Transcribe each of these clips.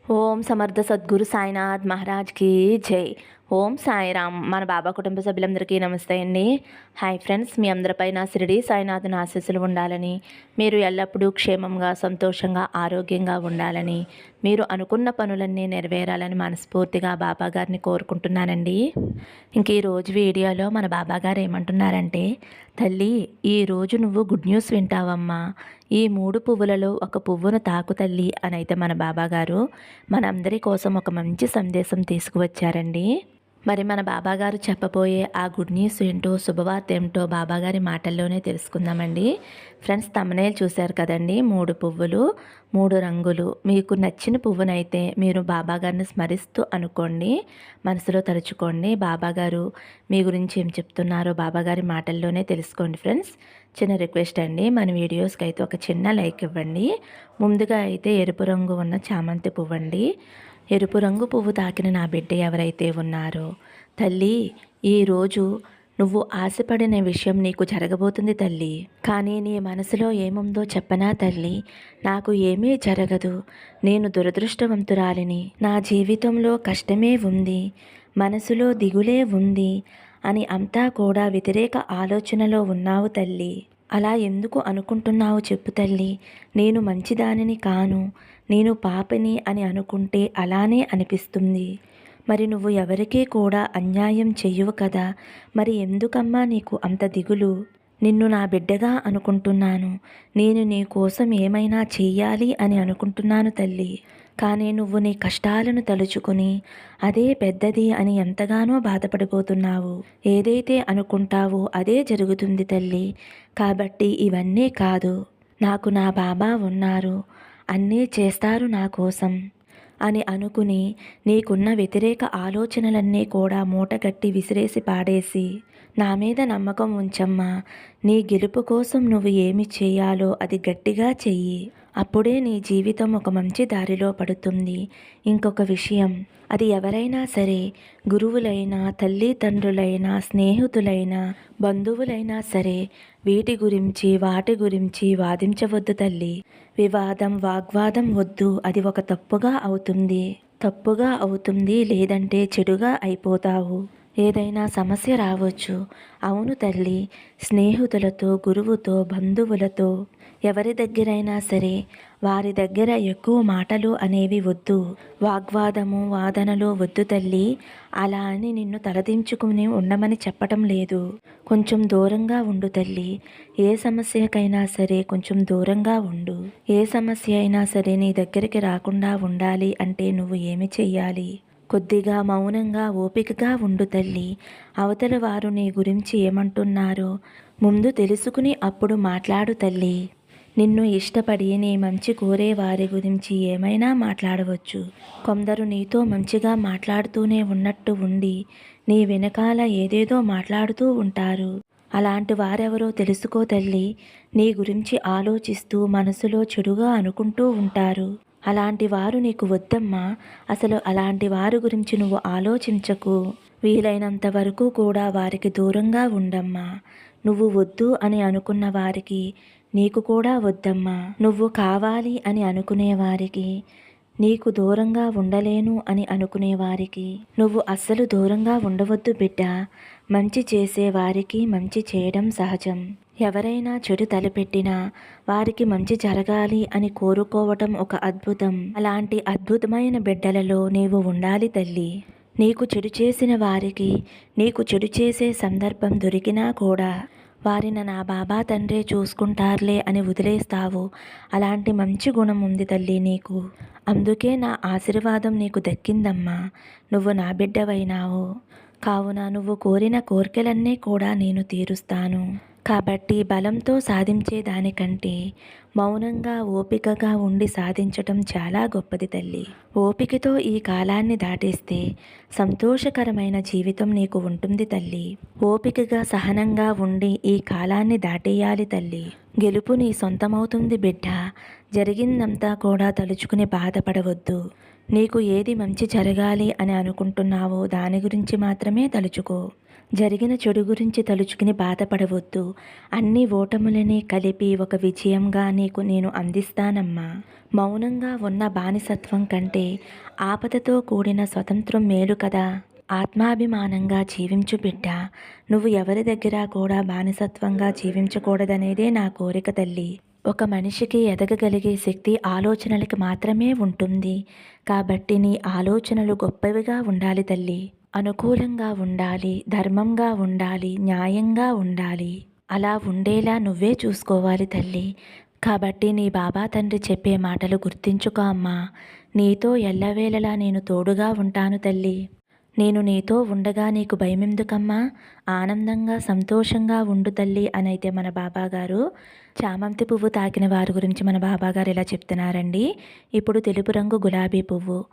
ఓం సమర్థ సద్గురు సాయినాథ్ మహారాజ్కి జై. ఓం సాయిరామ్. మన బాబా కుటుంబ సభ్యులందరికీ నమస్తే అండి. హాయ్ ఫ్రెండ్స్, మీ అందరిపై నా షిరిడి సాయినాథుని ఆశీస్సులు ఉండాలని, మీరు ఎల్లప్పుడూ క్షేమంగా, సంతోషంగా, ఆరోగ్యంగా ఉండాలని, మీరు అనుకున్న పనులన్నీ నెరవేరాలని మనస్ఫూర్తిగా బాబా గారిని కోరుకుంటున్నానండి. ఇంక ఈరోజు వీడియోలో మన బాబా గారు ఏమంటున్నారంటే, తల్లి ఈరోజు నువ్వు గుడ్ న్యూస్ వింటావమ్మా. ఈ 3 పువ్వులలో ఒక పువ్వును తాకు తల్లి అని అయితే మన బాబా గారు మనందరి కోసం ఒక మంచి సందేశం తీసుకువచ్చారండి. మరి మన బాబాగారు చెప్పబోయే ఆ గుడ్ న్యూస్ ఏంటో, శుభవార్త ఏమిటో బాబాగారి మాటల్లోనే తెలుసుకుందామండి. ఫ్రెండ్స్, తమ్మనేలు చూశారు కదండి, 3 పువ్వులు 3 రంగులు. మీకు నచ్చిన పువ్వునైతే మీరు బాబాగారిని స్మరిస్తూ అనుకోండి, మనసులో తలుచుకోండి. బాబాగారు మీ గురించి ఏం చెప్తున్నారో బాబాగారి మాటల్లోనే తెలుసుకోండి. ఫ్రెండ్స్, చిన్న రిక్వెస్ట్ అండి, మన వీడియోస్కి అయితే ఒక చిన్న లైక్ ఇవ్వండి. ముందుగా అయితే ఎరుపు రంగు ఉన్న చామంతి పువ్వు అండి. ఎరుపు రంగు పువ్వు తాకిన నా బిడ్డ ఎవరైతే ఉన్నారో, తల్లి ఈరోజు నువ్వు ఆశపడిన విషయం నీకు జరగబోతుంది తల్లి. కానీ నీ మనసులో ఏముందో చెప్పనా తల్లి? నాకు ఏమీ జరగదు, నేను దురదృష్టవంతురాలిని, నా జీవితంలో కష్టమే ఉంది, మనసులో దిగులే ఉంది అని అంతా కూడా వ్యతిరేక ఆలోచనలో ఉన్నావు తల్లి. అలా ఎందుకు అనుకుంటున్నావు చెప్పు తల్లి? నేను మంచిదానిని కాను, నేను పాపని అని అనుకుంటే అలానే అనిపిస్తుంది. మరి నువ్వు ఎవరికీ కూడా అన్యాయం చెయ్యవు కదా, మరి ఎందుకమ్మా నీకు అంత దిగులు? నిన్ను నా బిడ్డగా అనుకుంటున్నాను, నేను నీ కోసం ఏమైనా చెయ్యాలి అని అనుకుంటున్నాను తల్లి. కానీ నువ్వు నీ కష్టాలను తలుచుకుని అదే పెద్దది అని ఎంతగానో బాధపడిపోతున్నావు. ఏదైతే అనుకుంటావో అదే జరుగుతుంది తల్లి. కాబట్టి ఇవన్నీ కాదు, నాకు నా బాబా ఉన్నారు, అన్నీ చేస్తారు నా కోసం అని అనుకుని నీకున్న వ్యతిరేక ఆలోచనలన్నీ కూడా మూటగట్టి విసిరేసి పాడేసి నా మీద నమ్మకం ఉంచమ్మా. నీ గెలుపు కోసం నువ్వు ఏమి చేయాలో అది గట్టిగా చెయ్యి. అప్పుడే నీ జీవితం ఒక మంచి దారిలో పడుతుంది. ఇంకొక విషయం, అది ఎవరైనా సరే, గురువులైనా, తల్లిదండ్రులైనా, స్నేహితులైనా, బంధువులైనా సరే, వీటి గురించి వాటి గురించి వాదించవద్దు తల్లి. వివాదం, వాగ్వాదం వద్దు. అది ఒక తప్పుగా అవుతుంది, లేదంటే చెడుగా అయిపోతావు. ఏదైనా సమస్య రావచ్చు. అవును తల్లి, స్నేహితులతో, గురువుతో, బంధువులతో, ఎవరి దగ్గరైనా సరే వారి దగ్గర ఎక్కువ మాటలు అనేవి వద్దు. వాగ్వాదము, వాదనలు వద్దు తల్లి. అలా అని నిన్ను తలదించుకుని ఉండమని చెప్పటం లేదు. కొంచెం దూరంగా ఉండు తల్లి. ఏ సమస్యకైనా సరే కొంచెం దూరంగా ఉండు. ఏ సమస్య అయినా సరే నీ దగ్గరికి రాకుండా ఉండాలి అంటే నువ్వు ఏమి చెయ్యాలి? కొద్దిగా మౌనంగా, ఓపికగా ఉండు తల్లి. అవతల వారు నీ గురించి ఏమంటున్నారో ముందు తెలుసుకుని అప్పుడు మాట్లాడు తల్లి. నిన్ను ఇష్టపడి నీ మంచి కోరే వారి గురించి ఏమైనా మాట్లాడవచ్చు. కొందరు నీతో మంచిగా మాట్లాడుతూనే ఉన్నట్టు ఉండి నీ వెనకాల ఏదేదో మాట్లాడుతూ ఉంటారు. అలాంటి వారెవరో తెలుసుకో తల్లి. నీ గురించి ఆలోచిస్తూ మనసులో చెడుగా అనుకుంటూ ఉంటారు. అలాంటి వారు నీకు వద్దమ్మా. అసలు అలాంటి వారి గురించి నువ్వు ఆలోచించకు. వీలైనంత వరకు కూడా వారికి దూరంగా ఉండమ్మా. నువ్వు వద్దు అని అనుకున్న వారికి నీకు కూడా వద్దమ్మా. నువ్వు కావాలి అని అనుకునే వారికి, నీకు దూరంగా ఉండలేను అని అనుకునేవారికి నువ్వు అస్సలు దూరంగా ఉండవద్దు బిడ్డ. మంచి చేసే వారికి మంచి చేయడం సహజం. ఎవరైనా చెడు తలపెట్టినా వారికి మంచి జరగాలి అని కోరుకోవటం ఒక అద్భుతం. అలాంటి అద్భుతమైన బిడ్డలలో నీవు ఉండాలి తల్లి. నీకు చెడు చేసిన వారికి, నీకు చెడు చేసే సందర్భం దొరికినా కూడా వారిని నా బాబా తండ్రే చూసుకుంటారులే అని వదిలేస్తావు. అలాంటి మంచి గుణం ఉంది తల్లి నీకు. అందుకే నా ఆశీర్వాదం నీకు దక్కిందమ్మా. నువ్వు నా బిడ్డవైనావు కావున నువ్వు కోరిన కోరికలన్నీ కూడా నేను తీరుస్తాను. కాబట్టి బలంతో సాధించే దానికంటే మౌనంగా, ఓపికగా ఉండి సాధించటం చాలా గొప్పది తల్లి. ఓపికతో ఈ కాలాన్ని దాటేస్తే సంతోషకరమైన జీవితం నీకు ఉంటుంది తల్లి. ఓపికగా, సహనంగా ఉండి ఈ కాలాన్ని దాటేయాలి తల్లి. గెలుపు నీ సొంతమవుతుంది బిడ్డ. జరిగిందంతా కూడా తలుచుకుని బాధపడవద్దు. నీకు ఏది మంచి జరగాలి అని అనుకుంటున్నావో దాని గురించి మాత్రమే తలుచుకో. జరిగిన చెడు గురించి తలుచుకుని బాధపడవద్దు. అన్ని ఓటములని కలిపి ఒక విజయంగా నీకు నేను అందిస్తానమ్మా. మౌనంగా ఉన్న బానిసత్వం కంటే ఆపదతో కూడిన స్వతంత్రం మేలు కదా. ఆత్మాభిమానంగా జీవించు బిడ్డ. నువ్వు ఎవరి దగ్గర కూడా బానిసత్వంగా జీవించకూడదనేదే నా కోరిక తల్లి. ఒక మనిషికి ఎదగగలిగే శక్తి ఆలోచనలకి మాత్రమే ఉంటుంది. కాబట్టి నీ ఆలోచనలు గొప్పవిగా ఉండాలి తల్లి. అనుకూలంగా ఉండాలి, ధర్మంగా ఉండాలి, న్యాయంగా ఉండాలి. అలా ఉండేలా నువ్వే చూసుకోవాలి తల్లి. కాబట్టి నీ బాబా తండ్రి చెప్పే మాటలు గుర్తించుకో అమ్మా. నీతో ఎల్లవేళలా నేను తోడుగా ఉంటాను తల్లి. నేను నీతో ఉండగా నీకు భయమెందుకమ్మా? ఆనందంగా సంతోషంగా ఉండు తల్లి అనైతే మన బాబాగారు చామంతి పువ్వు తాకిన వారి గురించి మన బాబాగారు ఇలా చెప్తున్నారండి. ఇప్పుడు తెలుపు రంగు గులాబీ పువ్వు.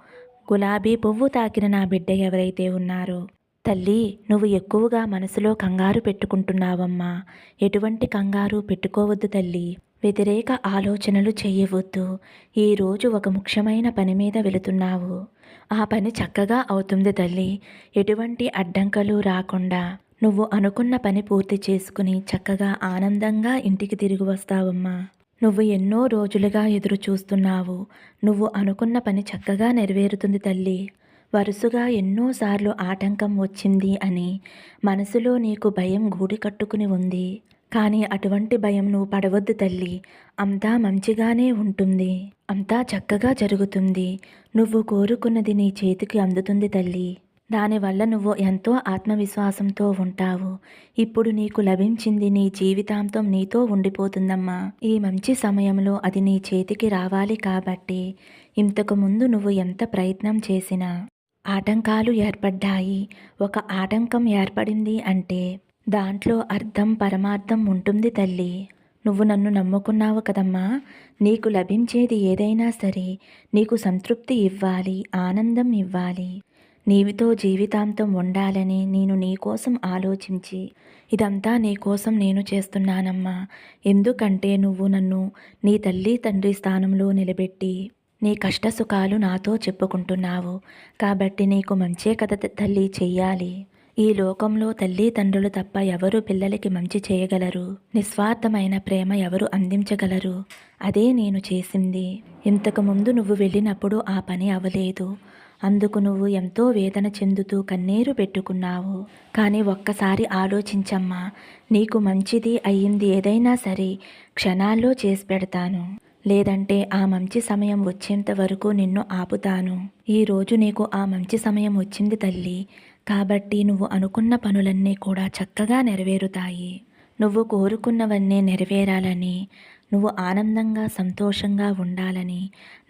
గులాబీ పువ్వు తాకిన నా బిడ్డ ఎవరైతే ఉన్నారో, తల్లి నువ్వు ఎక్కువగా మనసులో కంగారు పెట్టుకుంటున్నావమ్మా. ఎటువంటి కంగారు పెట్టుకోవద్దు తల్లి. వ్యతిరేక ఆలోచనలు చెయ్యవద్దు. ఈరోజు ఒక ముఖ్యమైన పని మీద వెళుతున్నావు. ఆ పని చక్కగా అవుతుంది తల్లి. ఎటువంటి అడ్డంకులు రాకుండా నువ్వు అనుకున్న పని పూర్తి చేసుకుని చక్కగా ఆనందంగా ఇంటికి తిరిగి వస్తావమ్మా. నువ్వు ఎన్నో రోజులుగా ఎదురు చూస్తున్నావు. నువ్వు అనుకున్న పని చక్కగా నెరవేరుతుంది తల్లి. వరుసగా ఎన్నోసార్లు ఆటంకం వచ్చింది అని మనసులో నీకు భయం గూడి కట్టుకుని ఉంది. కానీ అటువంటి భయం నువ్వు పడవద్దు తల్లి. అంతా మంచిగానే ఉంటుంది. అంతా చక్కగా జరుగుతుంది. నువ్వు కోరుకున్నది నీ చేతికి అందుతుంది తల్లి. దానివల్ల నువ్వు ఎంతో ఆత్మవిశ్వాసంతో ఉంటావు. ఇప్పుడు నీకు లభించింది నీ జీవితాంతం నీతో ఉండిపోతుందమ్మా. ఈ మంచి సమయంలో అది నీ చేతికి రావాలి కాబట్టి ఇంతకు ముందు నువ్వు ఎంత ప్రయత్నం చేసినా ఆటంకాలు ఏర్పడ్డాయి. ఒక ఆటంకం ఏర్పడింది అంటే దాంట్లో అర్థం పరమార్థం ఉంటుంది తల్లి. నువ్వు నన్ను నమ్ముకున్నావు కదమ్మా. నీకు లభించేది ఏదైనా సరే నీకు సంతృప్తి ఇవ్వాలి, ఆనందం ఇవ్వాలి. నీవితో జీవితాంతం ఉండాలని నేను నీకోసం ఆలోచించి ఇదంతా నీకోసం నేను చేస్తున్నానమ్మా. ఎందుకంటే నువ్వు నన్ను నీ తల్లి తండ్రి స్థానంలో నిలబెట్టి నీ కష్టసుఖాలు నాతో చెప్పుకుంటున్నావు. కాబట్టి నీకు మంచే కదా తల్లి చెయ్యాలి. ఈ లోకంలో తల్లి తండ్రులు తప్ప ఎవరు పిల్లలకి మంచి చేయగలరు? నిస్వార్థమైన ప్రేమ ఎవరు అందించగలరు? అదే నేను చేసింది. ఇంతకుముందు నువ్వు వెళ్ళినప్పుడు ఆ పని అవ్వలేదు. అందుకు నువ్వు ఎంతో వేదన చెందుతూ కన్నీరు పెట్టుకున్నావు. కానీ ఒక్కసారి ఆలోచించమ్మా. నీకు మంచిది అయ్యింది ఏదైనా సరే క్షణాల్లో చేసి పెడతాను. లేదంటే ఆ మంచి సమయం వచ్చేంత వరకు నిన్ను ఆపుతాను. ఈరోజు నీకు ఆ మంచి సమయం వచ్చింది తల్లి. కాబట్టి నువ్వు అనుకున్న పనులన్నీ కూడా చక్కగా నెరవేరుతాయి. నువ్వు కోరుకున్నవన్నీ నెరవేరాలని, నువ్వు ఆనందంగా సంతోషంగా ఉండాలని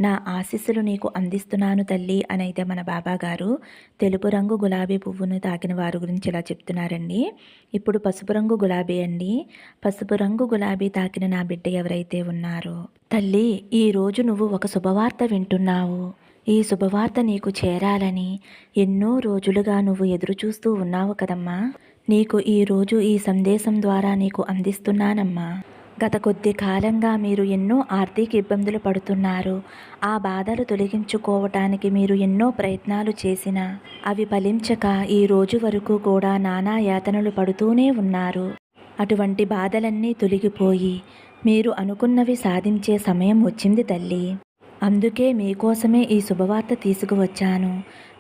నా ఆశీస్సులు నీకు అందిస్తున్నాను తల్లి అనైతే మన బాబాగారు తెలుపు రంగు గులాబీ పువ్వును తాకిన వారి గురించి ఇలా చెప్తున్నారండి. ఇప్పుడు పసుపు రంగు గులాబీ అండి. పసుపు రంగు గులాబీ తాకిన నా బిడ్డ ఎవరైతే ఉన్నారో, తల్లి ఈరోజు నువ్వు ఒక శుభవార్త వింటున్నావు. ఈ శుభవార్త నీకు చేరాలని ఎన్నో రోజులుగా నువ్వు ఎదురు చూస్తూ ఉన్నావు కదమ్మా. నీకు ఈరోజు ఈ సందేశం ద్వారా నీకు అందిస్తున్నానమ్మా. గత కొద్ది కాలంగా మీరు ఎన్నో ఆర్థిక ఇబ్బందులు పడుతున్నారు. ఆ బాధలు తొలగించుకోవటానికి మీరు ఎన్నో ప్రయత్నాలు చేసినా అవి ఫలించక ఈ రోజు వరకు కూడా నానా యాతనలు పడుతూనే ఉన్నారు. అటువంటి బాధలన్నీ తొలగిపోయి మీరు అనుకున్నవి సాధించే సమయం వచ్చింది తల్లి. అందుకే మీకోసమే ఈ శుభవార్త తీసుకువచ్చాను.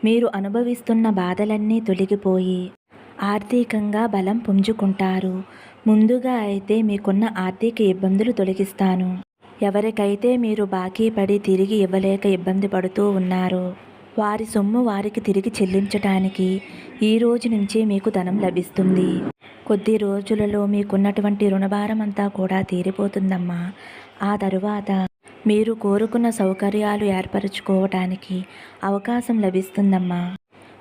మీరు అనుభవిస్తున్న బాధలన్నీ తొలగిపోయి ఆర్థికంగా బలం పుంజుకుంటారు. ముందుగా అయితే మీకున్న ఆర్థిక ఇబ్బందులు తొలగిస్తాను. ఎవరికైతే మీరు బాకీ పడి తిరిగి ఇవ్వలేక ఇబ్బంది పడుతూ ఉన్నారో వారి సొమ్ము వారికి తిరిగి చెల్లించటానికి ఈ రోజు నుంచి మీకు ధనం లభిస్తుంది. కొద్ది రోజులలో మీకున్నటువంటి రుణభారం అంతా కూడా తీరిపోతుందమ్మా. ఆ తరువాత మీరు కోరుకున్న సౌకర్యాలు ఏర్పరచుకోవటానికి అవకాశం లభిస్తుందమ్మా.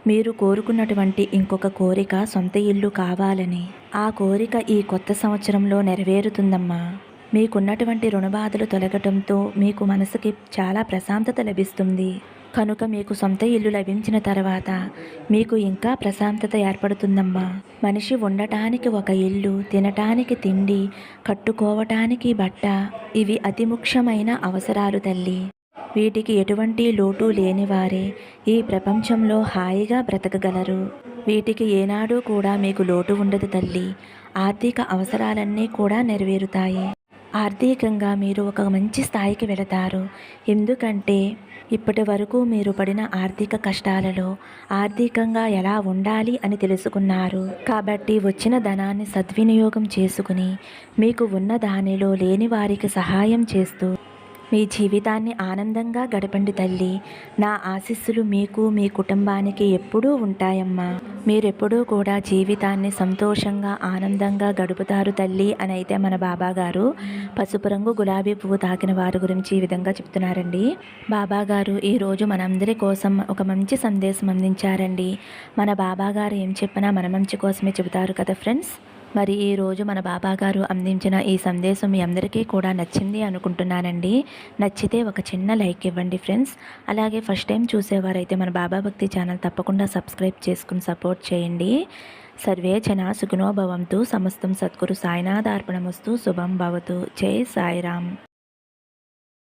మీరు కోరుకున్నటువంటి ఇంకొక కోరిక సొంత ఇల్లు కావాలని, ఆ కోరిక ఈ కొత్త సంవత్సరంలో నెరవేరుతుందమ్మా. మీకున్నటువంటి రుణబాధలు తొలగటంతో మీకు మనసుకి చాలా ప్రశాంతత లభిస్తుంది. కనుక మీకు సొంత ఇల్లు లభించిన తర్వాత మీకు ఇంకా ప్రశాంతత ఏర్పడుతుందమ్మా. మనిషి ఉండటానికి ఒక ఇల్లు, తినటానికి తిండి, కట్టుకోవటానికి బట్ట, ఇవి అతి ముఖ్యమైన అవసరాలు తల్లి. వీటికి ఎటువంటి లోటు లేనివారే ఈ ప్రపంచంలో హాయిగా బ్రతకగలరు. వీటికి ఏనాడు కూడా మీకు లోటు ఉండదు తల్లి. ఆర్థిక అవసరాలన్నీ కూడా నెరవేరుతాయి. ఆర్థికంగా మీరు ఒక మంచి స్థాయికి వెళతారు. ఎందుకంటే ఇప్పటి వరకు మీరు పడిన ఆర్థిక కష్టాలలో ఆర్థికంగా ఎలా ఉండాలి అని తెలుసుకున్నారు. కాబట్టి వచ్చిన ధనాన్ని సద్వినియోగం చేసుకుని మీకు ఉన్న దానిలో లేని వారికి సహాయం చేస్తూ మీ జీవితాన్ని ఆనందంగా గడపండి తల్లి. నా ఆశీస్సులు మీకు మీ కుటుంబానికి ఎప్పుడూ ఉంటాయమ్మా. మీరెప్పుడూ కూడా జీవితాన్ని సంతోషంగా ఆనందంగా గడుపుతారు తల్లి అని అయితే మన బాబాగారు పసుపు రంగు గులాబీ పువ్వు తాకిన వారి గురించి ఈ విధంగా చెప్తున్నారండి. బాబాగారు ఈరోజు మనందరి కోసం ఒక మంచి సందేశం అందించారండి. మన బాబాగారు ఏం చెప్పినా మన మంచి కోసమే చెబుతారు కదా ఫ్రెండ్స్. మరి ఈరోజు మన బాబాగారు అందించిన ఈ సందేశం మీ అందరికీ కూడా నచ్చింది అనుకుంటున్నానండి. నచ్చితే ఒక చిన్న లైక్ ఇవ్వండి ఫ్రెండ్స్. అలాగే ఫస్ట్ టైం చూసేవారైతే మన బాబా భక్తి ఛానల్ తప్పకుండా సబ్స్క్రైబ్ చేసుకుని సపోర్ట్ చేయండి. సర్వే జన సుఖినో భవంతు. సమస్తం సద్గురు సాయినాథార్పణమస్తు. శుభం భవతు. జై సాయిరామ్.